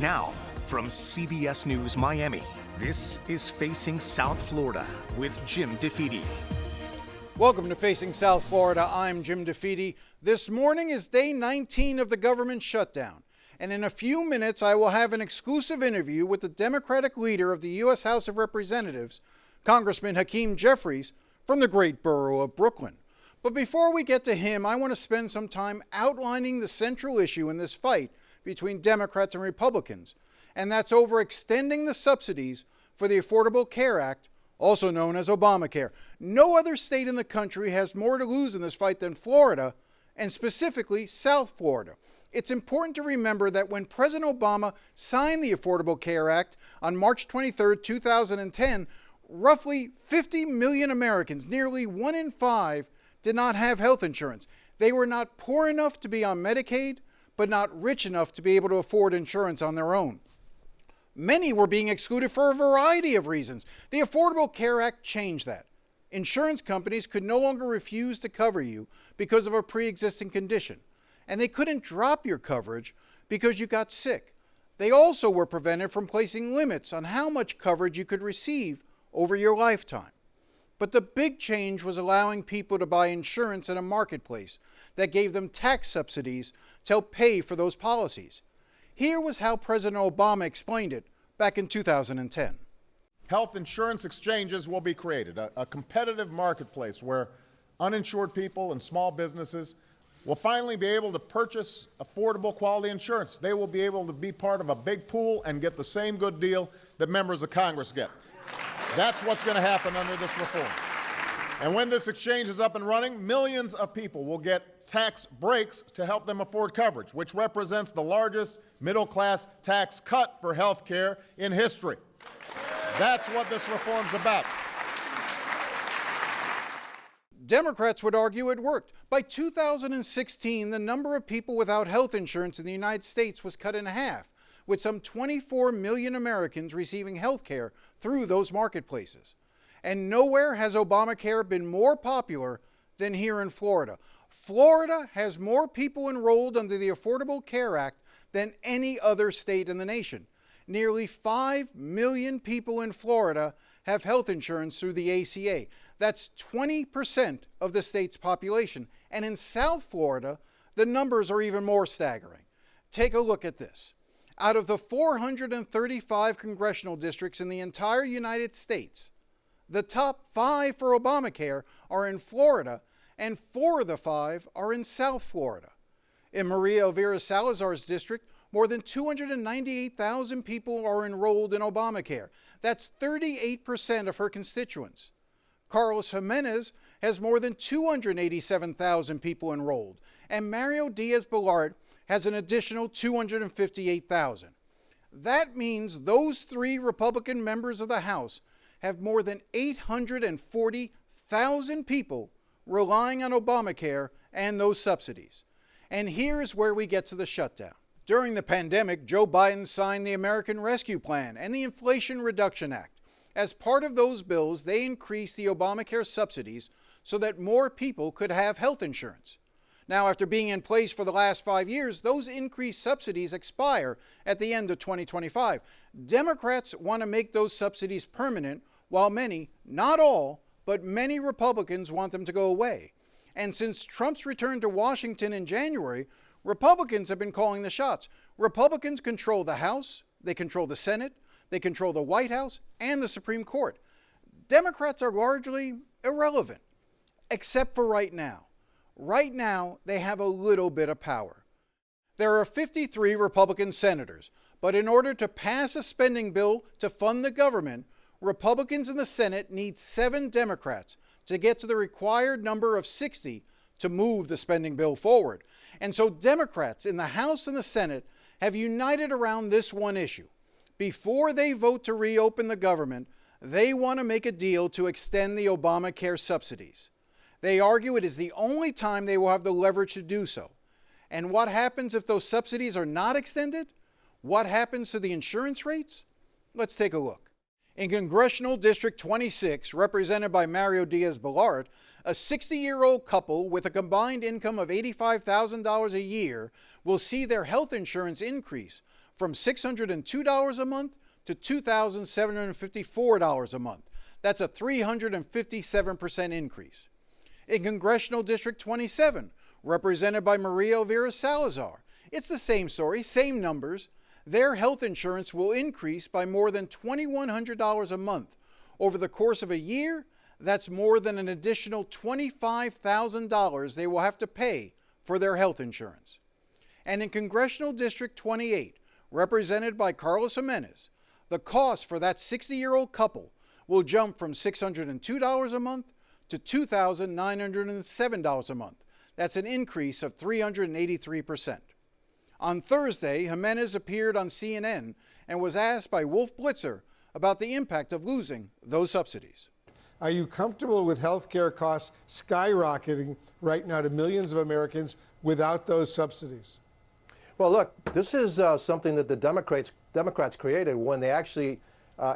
Now, from CBS News Miami, this is Facing South Florida with Jim DeFede. Welcome to Facing South Florida. I'm Jim DeFede. This morning is day 19 of the government shutdown. And in a few minutes, I will have an exclusive interview with the Democratic leader of the U.S. House of Representatives, Congressman Hakeem Jeffries, from the great borough of Brooklyn. But before we get to him, I want to spend some time outlining the central issue in this fight between Democrats and Republicans, and that's over extending the subsidies for the Affordable Care Act, also known as Obamacare. No other state in the country has more to lose in this fight than Florida, and specifically South Florida. It's important to remember that when President Obama signed the Affordable Care Act on March 23, 2010, roughly 50 million Americans, nearly 1 in 5, did not have health insurance. They were not poor enough to be on Medicaid, but not rich enough to be able to afford insurance on their own. Many were being excluded for a variety of reasons. The Affordable Care Act changed that. Insurance companies could no longer refuse to cover you because of a pre-existing condition, and they couldn't drop your coverage because you got sick. They also were prevented from placing limits on how much coverage you could receive over your lifetime. But the big change was allowing people to buy insurance in a marketplace that gave them tax subsidies to help pay for those policies. Here was how President Obama explained it back in 2010. Health insurance exchanges will be created, a competitive marketplace where uninsured people and small businesses will finally be able to purchase affordable quality insurance. They will be able to be part of a big pool and get the same good deal that members of Congress get. That's what's going to happen under this reform. And when this exchange is up and running, millions of people will get tax breaks to help them afford coverage, which represents the largest middle-class tax cut for health care in history. That's what this reform's about. Democrats would argue it worked. By 2016, the number of people without health insurance in the United States was cut in half, with some 24 million Americans receiving health care through those marketplaces. And nowhere has Obamacare been more popular than here in Florida. Florida has more people enrolled under the Affordable Care Act than any other state in the nation. Nearly 5 million people in Florida have health insurance through the ACA. That's 20% of the state's population. And in South Florida, the numbers are even more staggering. Take a look at this. Out of the 435 congressional districts in the entire United States, the top 5 for Obamacare are in Florida, and 4 of the 5 are in South Florida. In Maria Elvira Salazar's district, more than 298,000 people are enrolled in Obamacare. That's 38% of her constituents. Carlos Jimenez has more than 287,000 people enrolled, and Mario Diaz-Balart has an additional 258,000. That means those 3 Republican members of the House have more than 840,000 people relying on Obamacare and those subsidies. And here's where we get to the shutdown. During the pandemic, Joe Biden signed the American Rescue Plan and the Inflation Reduction Act. As part of those bills, they increased the Obamacare subsidies so that more people could have health insurance. Now, after being in place for the last 5 years, those increased subsidies expire at the end of 2025. Democrats want to make those subsidies permanent, while many, not all, but many Republicans want them to go away. And since Trump's return to Washington in January, Republicans have been calling the shots. Republicans control the House, they control the Senate, they control the White House, and the Supreme Court. Democrats are largely irrelevant, except for right now. Right now, they have a little bit of power. There are 53 Republican senators, but in order to pass a spending bill to fund the government, Republicans in the Senate need 7 Democrats to get to the required number of 60 to move the spending bill forward. And so Democrats in the House and the Senate have united around this one issue. Before they vote to reopen the government, they want to make a deal to extend the Obamacare subsidies. They argue it is the only time they will have the leverage to do so. And what happens if those subsidies are not extended? What happens to the insurance rates? Let's take a look. In Congressional District 26, represented by Mario Diaz-Balart, a 60-year-old couple with a combined income of $85,000 a year will see their health insurance increase from $602 a month to $2,754 a month. That's a 357% increase. In Congressional District 27, represented by Maria Elvira Salazar, it's the same story, same numbers. Their health insurance will increase by more than $2,100 a month. Over the course of a year, that's more than an additional $25,000 they will have to pay for their health insurance. And in Congressional District 28, represented by Carlos Jimenez, the cost for that 60-year-old couple will jump from $602 a month to $2,907 a month. That's an increase of 383%. On Thursday, Jimenez appeared on CNN and was asked by Wolf Blitzer about the impact of losing those subsidies. Are you comfortable with health care costs skyrocketing right now to millions of Americans without those subsidies? Well, look, this is something that the Democrats created when they actually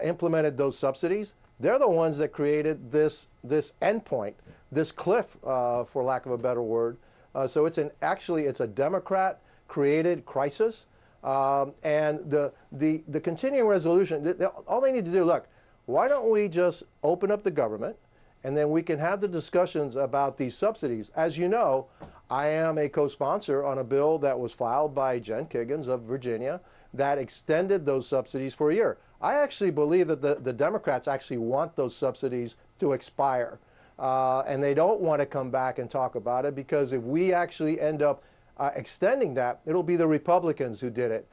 implemented those subsidies. They're the ones that created this endpoint, this cliff, for lack of a better word. So it's a Democrat-created crisis, and the continuing resolution. All they need to do, look, why don't we just open up the government, and then we can have the discussions about these subsidies. As you know, I am a co-sponsor on a bill that was filed by Jen Kiggins of Virginia that extended those subsidies for a year. I actually believe that the Democrats actually want those subsidies to expire. And they don't want to come back and talk about it, because if we actually end up extending that, it'll be the Republicans who did it.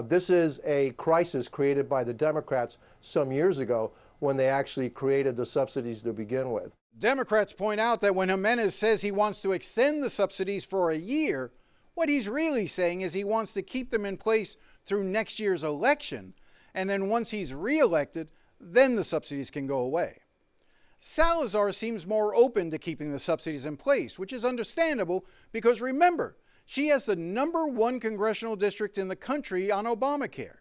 This is a crisis created by the Democrats some years ago when they actually created the subsidies to begin with. Democrats point out that when Jimenez says he wants to extend the subsidies for a year, what he's really saying is he wants to keep them in place through next year's election, and then once he's reelected, then the subsidies can go away. Salazar seems more open to keeping the subsidies in place, which is understandable because remember, she has the #1 congressional district in the country on Obamacare.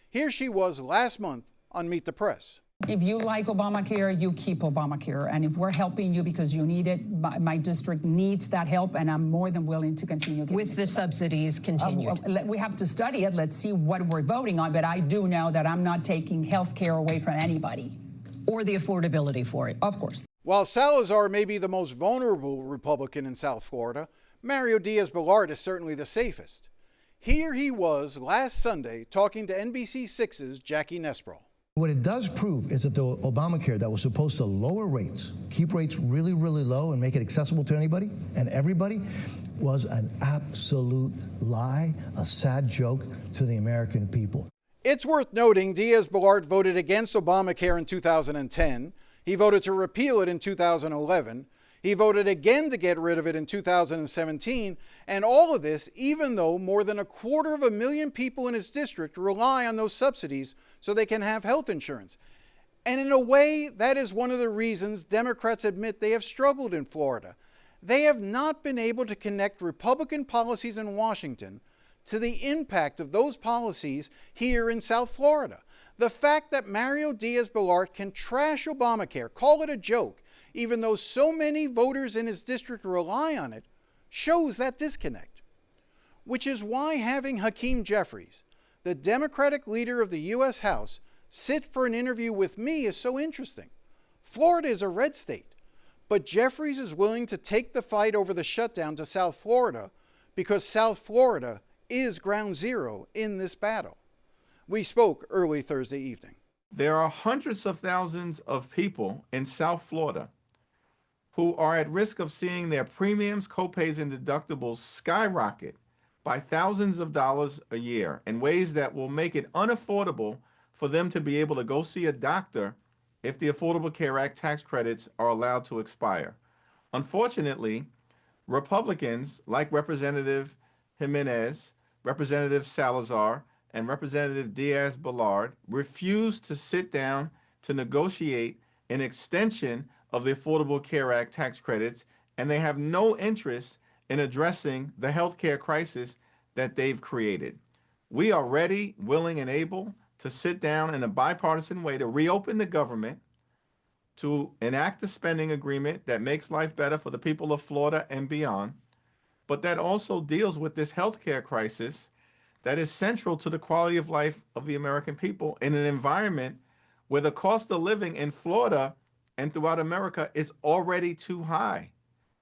Here she was last month on Meet the Press. If you like Obamacare, you keep Obamacare. And if we're helping you because you need it, my district needs that help, and I'm more than willing to continue giving with the subsidies continued. We have to study it. Let's see what we're voting on. But I do know that I'm not taking health care away from anybody. Or the affordability for it. Of course. While Salazar may be the most vulnerable Republican in South Florida, Mario Diaz-Balart is certainly the safest. Here he was last Sunday talking to NBC6's Jackie Nesbroll. What it does prove is that the Obamacare that was supposed to lower rates, keep rates really, really low and make it accessible to anybody and everybody, was an absolute lie, a sad joke to the American people. It's worth noting Diaz-Balart voted against Obamacare in 2010. He voted to repeal it in 2011. He voted again to get rid of it in 2017, and all of this even though more than 250,000 people in his district rely on those subsidies so they can have health insurance. And in a way, that is one of the reasons Democrats admit they have struggled in Florida. They have not been able to connect Republican policies in Washington to the impact of those policies here in South Florida. The fact that Mario Diaz-Balart can trash Obamacare, call it a joke, even though so many voters in his district rely on it, shows that disconnect. Which is why having Hakeem Jeffries, the Democratic leader of the U.S. House, sit for an interview with me is so interesting. Florida is a red state, but Jeffries is willing to take the fight over the shutdown to South Florida because South Florida is ground zero in this battle. We spoke early Thursday evening. There are hundreds of thousands of people in South Florida who are at risk of seeing their premiums, copays, and deductibles skyrocket by thousands of dollars a year in ways that will make it unaffordable for them to be able to go see a doctor if the Affordable Care Act tax credits are allowed to expire. Unfortunately, Republicans like Representative Jimenez, Representative Salazar, and Representative Diaz-Balart refuse to sit down to negotiate an extension of the Affordable Care Act tax credits, and they have no interest in addressing the health care crisis that they've created. We are ready, willing, and able to sit down in a bipartisan way to reopen the government, to enact a spending agreement that makes life better for the people of Florida and beyond, but that also deals with this health care crisis that is central to the quality of life of the American people in an environment where the cost of living in Florida and throughout America is already too high.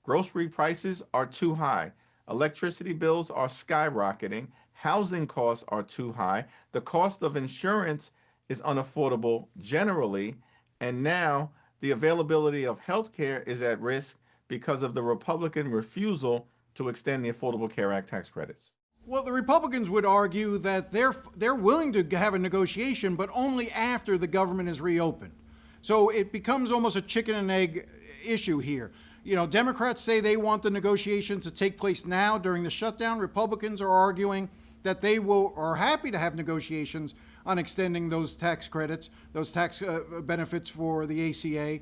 Grocery prices are too high. Electricity bills are skyrocketing. Housing costs are too high. The cost of insurance is unaffordable generally. And now the availability of health care is at risk because of the Republican refusal to extend the Affordable Care Act tax credits. Well, the Republicans would argue that they're willing to have a negotiation, but only after the government is reopened. So it becomes almost a chicken and egg issue here. You know, Democrats say they want the negotiations to take place now during the shutdown. Republicans are arguing that they are happy to have negotiations on extending those tax credits, those tax benefits for the ACA,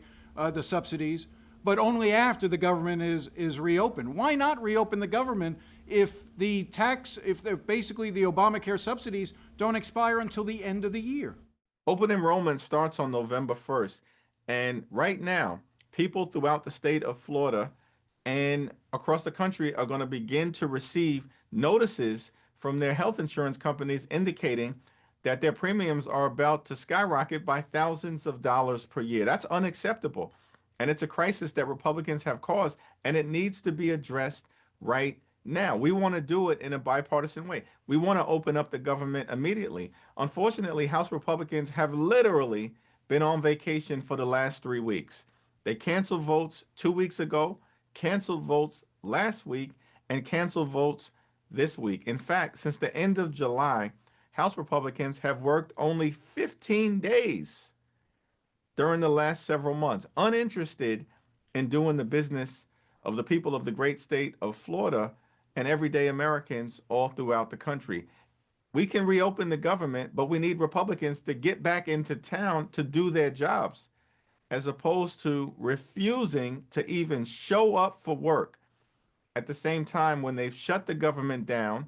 the subsidies, but only after the government is reopened. Why not reopen the government if basically the Obamacare subsidies don't expire until the end of the year? Open enrollment starts on November 1st. And right now, people throughout the state of Florida and across the country are going to begin to receive notices from their health insurance companies indicating that their premiums are about to skyrocket by thousands of dollars per year. That's unacceptable. And it's a crisis that Republicans have caused, and it needs to be addressed right now. We want to do it in a bipartisan way. We want to open up the government immediately. Unfortunately, House Republicans have literally been on vacation for the last 3 weeks. They canceled votes 2 weeks ago, canceled votes last week, and canceled votes this week. In fact, since the end of July, House Republicans have worked only 15 days during the last several months, uninterested in doing the business of the people of the great state of Florida and everyday Americans all throughout the country. We can reopen the government, but we need Republicans to get back into town to do their jobs, as opposed to refusing to even show up for work at the same time when they've shut the government down,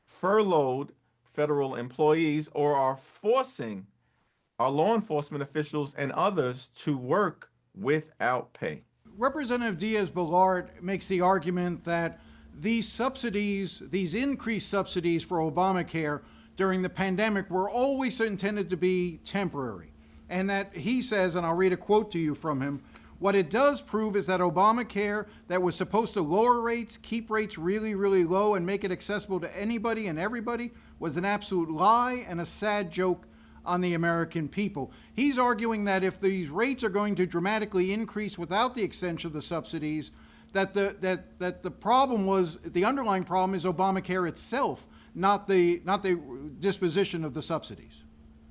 furloughed federal employees, or are forcing our law enforcement officials and others to work without pay. Representative Diaz-Balart makes the argument that these subsidies, these increased subsidies for Obamacare during the pandemic were always intended to be temporary. And that he says, and I'll read a quote to you from him, what it does prove is that Obamacare, that was supposed to lower rates, keep rates really, really low, and make it accessible to anybody and everybody, was an absolute lie and a sad joke on the American people. He's arguing that if these rates are going to dramatically increase without the extension of the subsidies, that the problem was, the underlying problem is Obamacare itself, not the disposition of the subsidies.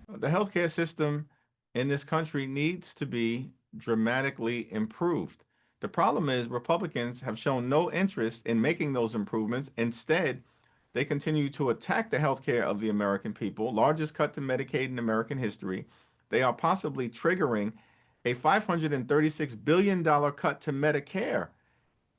The healthcare system in this country needs to be dramatically improved. The problem is Republicans have shown no interest in making those improvements. Instead, they continue to attack the health care of the American people, largest cut to Medicaid in American history. They are possibly triggering a $536 billion cut to Medicare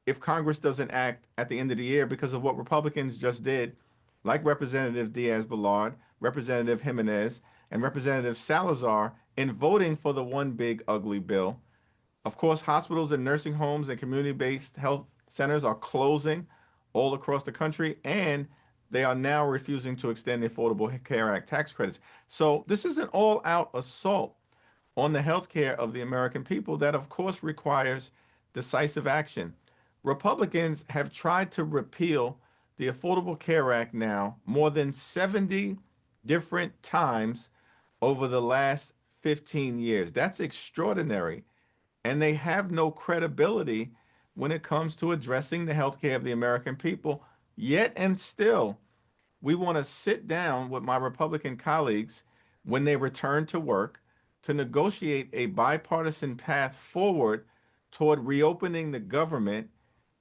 if Congress doesn't act at the end of the year because of what Republicans just did, like Representative Diaz-Balart, Representative Jimenez, and Representative Salazar, in voting for the one big ugly bill. Of course, hospitals and nursing homes and community-based health centers are closing all across the country, and they are now refusing to extend the Affordable Care Act tax credits. So this is an all-out assault on the health care of the American people that, of course, requires decisive action. Republicans have tried to repeal the Affordable Care Act now more than 70 different times over the last 15 years. That's extraordinary. And they have no credibility when it comes to addressing the health care of the American people. Yet and still, we want to sit down with my Republican colleagues when they return to work to negotiate a bipartisan path forward toward reopening the government,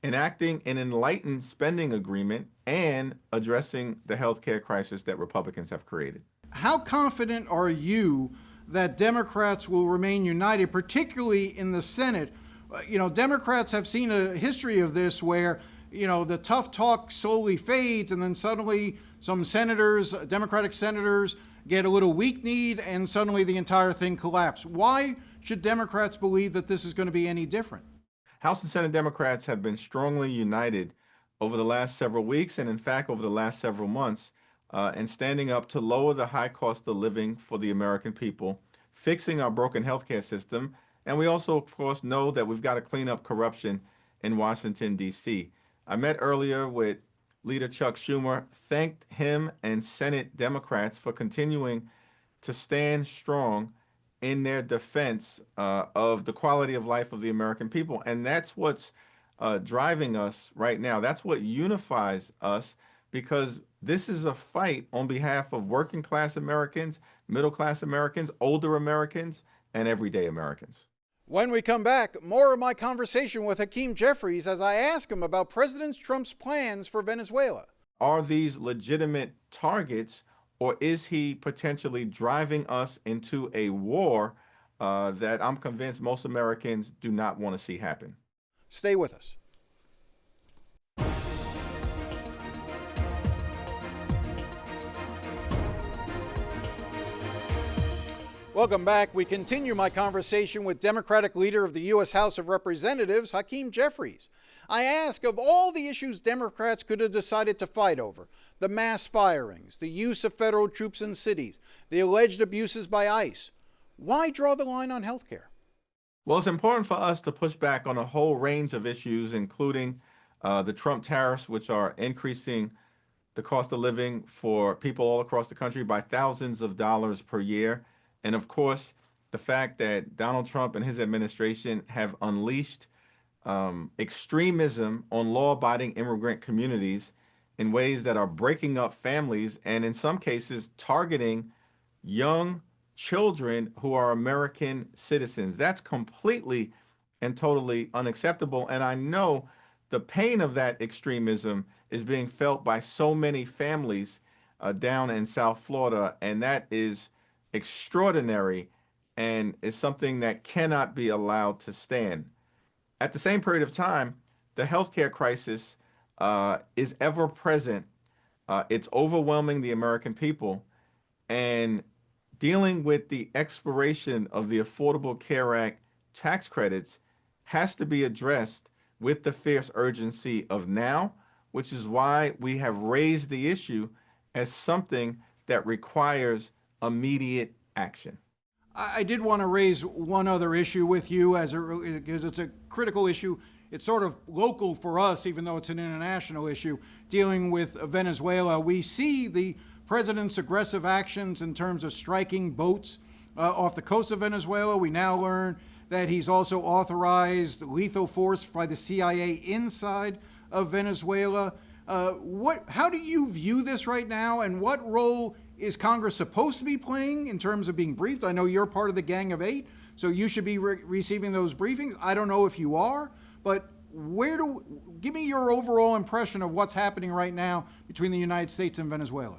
enacting an enlightened spending agreement, and addressing the health care crisis that Republicans have created. How confident are you that Democrats will remain united, particularly in the Senate? Democrats have seen a history of this where, the tough talk slowly fades and then suddenly some senators, Democratic senators, get a little weak-kneed and suddenly the entire thing collapses. Why should Democrats believe that this is going to be any different? House and Senate Democrats have been strongly united over the last several weeks and, in fact, over the last several months and standing up to lower the high cost of living for the American people, fixing our broken healthcare system. And we also, of course, know that we've got to clean up corruption in Washington, D.C. I met earlier with Leader Chuck Schumer, thanked him and Senate Democrats for continuing to stand strong in their defense of the quality of life of the American people. And that's what's driving us right now. That's what unifies us, because this is a fight on behalf of working class Americans, middle class Americans, older Americans, and everyday Americans. When we come back, more of my conversation with Hakeem Jeffries as I ask him about President Trump's plans for Venezuela. Are these legitimate targets, or is he potentially driving us into a war that I'm convinced most Americans do not want to see happen? Stay with us. Welcome back. We continue my conversation with Democratic Leader of the U.S. House of Representatives, Hakeem Jeffries. I ask, of all the issues Democrats could have decided to fight over, the mass firings, the use of federal troops in cities, the alleged abuses by ICE, why draw the line on health care? Well, it's important for us to push back on a whole range of issues, including the Trump tariffs, which are increasing the cost of living for people all across the country by thousands of dollars per year. And of course, the fact that Donald Trump and his administration have unleashed extremism on law-abiding immigrant communities in ways that are breaking up families and in some cases targeting young children who are American citizens. That's completely and totally unacceptable. And I know the pain of that extremism is being felt by so many families down in South Florida, and that is extraordinary and is something that cannot be allowed to stand. At the same period of time, the healthcare crisis is ever present. It's overwhelming the American people, and dealing with the expiration of the Affordable Care Act tax credits has to be addressed with the fierce urgency of now, which is why we have raised the issue as something that requires immediate action. I did want to raise one other issue with you because it's a critical issue. It's sort of local for us, even though it's an international issue, dealing with Venezuela. We see the president's aggressive actions in terms of striking boats off the coast of Venezuela. We now learn that he's also authorized lethal force by the CIA inside of Venezuela. How do you view this right now, and what role is Congress supposed to be playing in terms of being briefed? I know you're part of the Gang of Eight, so you should be receiving those briefings. I don't know if you are, but give me your overall impression of what's happening right now between the United States and Venezuela.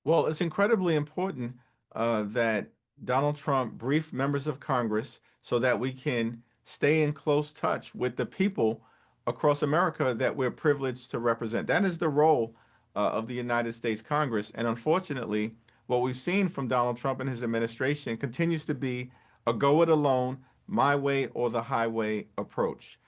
Well, it's incredibly important that Donald Trump brief members of Congress so that we can stay in close touch with the people across America that we're privileged to represent. That is the role of the United States Congress. And unfortunately, what we've seen from Donald Trump and his administration continues to be a go it alone, my way or the highway approach.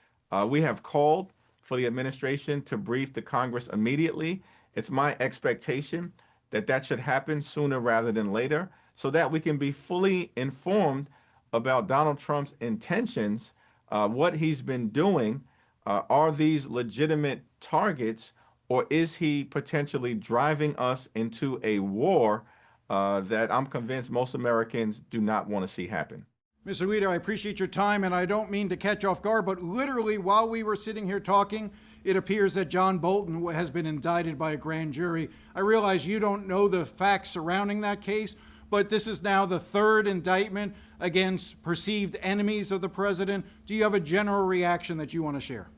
We have called for the administration to brief the Congress immediately. It's my expectation that that should happen sooner rather than later so that we can be fully informed about Donald Trump's intentions, what he's been doing. Are these legitimate targets, or is he potentially driving us into a war that I'm convinced most Americans do not want to see happen? Mr. Leader, I appreciate your time, and I don't mean to catch off guard, but literally while we were sitting here talking, it appears that John Bolton has been indicted by a grand jury. I realize you don't know the facts surrounding that case, but this is now the third indictment against perceived enemies of the president. Do you have a general reaction that you want to share?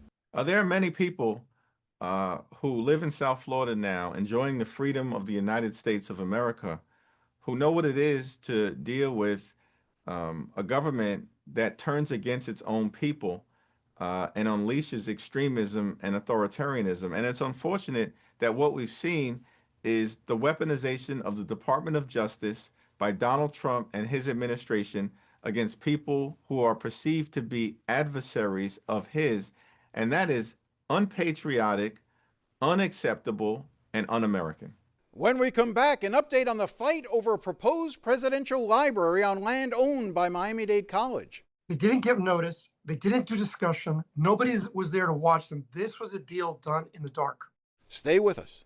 There are many people who live in South Florida now, enjoying the freedom of the United States of America, who know what it is to deal with a government that turns against its own people and unleashes extremism and authoritarianism. And it's unfortunate that what we've seen is the weaponization of the Department of Justice by Donald Trump and his administration against people who are perceived to be adversaries of his. And that is unpatriotic, unacceptable, and un-American. When we come back, an update on the fight over a proposed presidential library on land owned by Miami-Dade College. They didn't give notice. They didn't do discussion. Nobody was there to watch them. This was a deal done in the dark. Stay with us.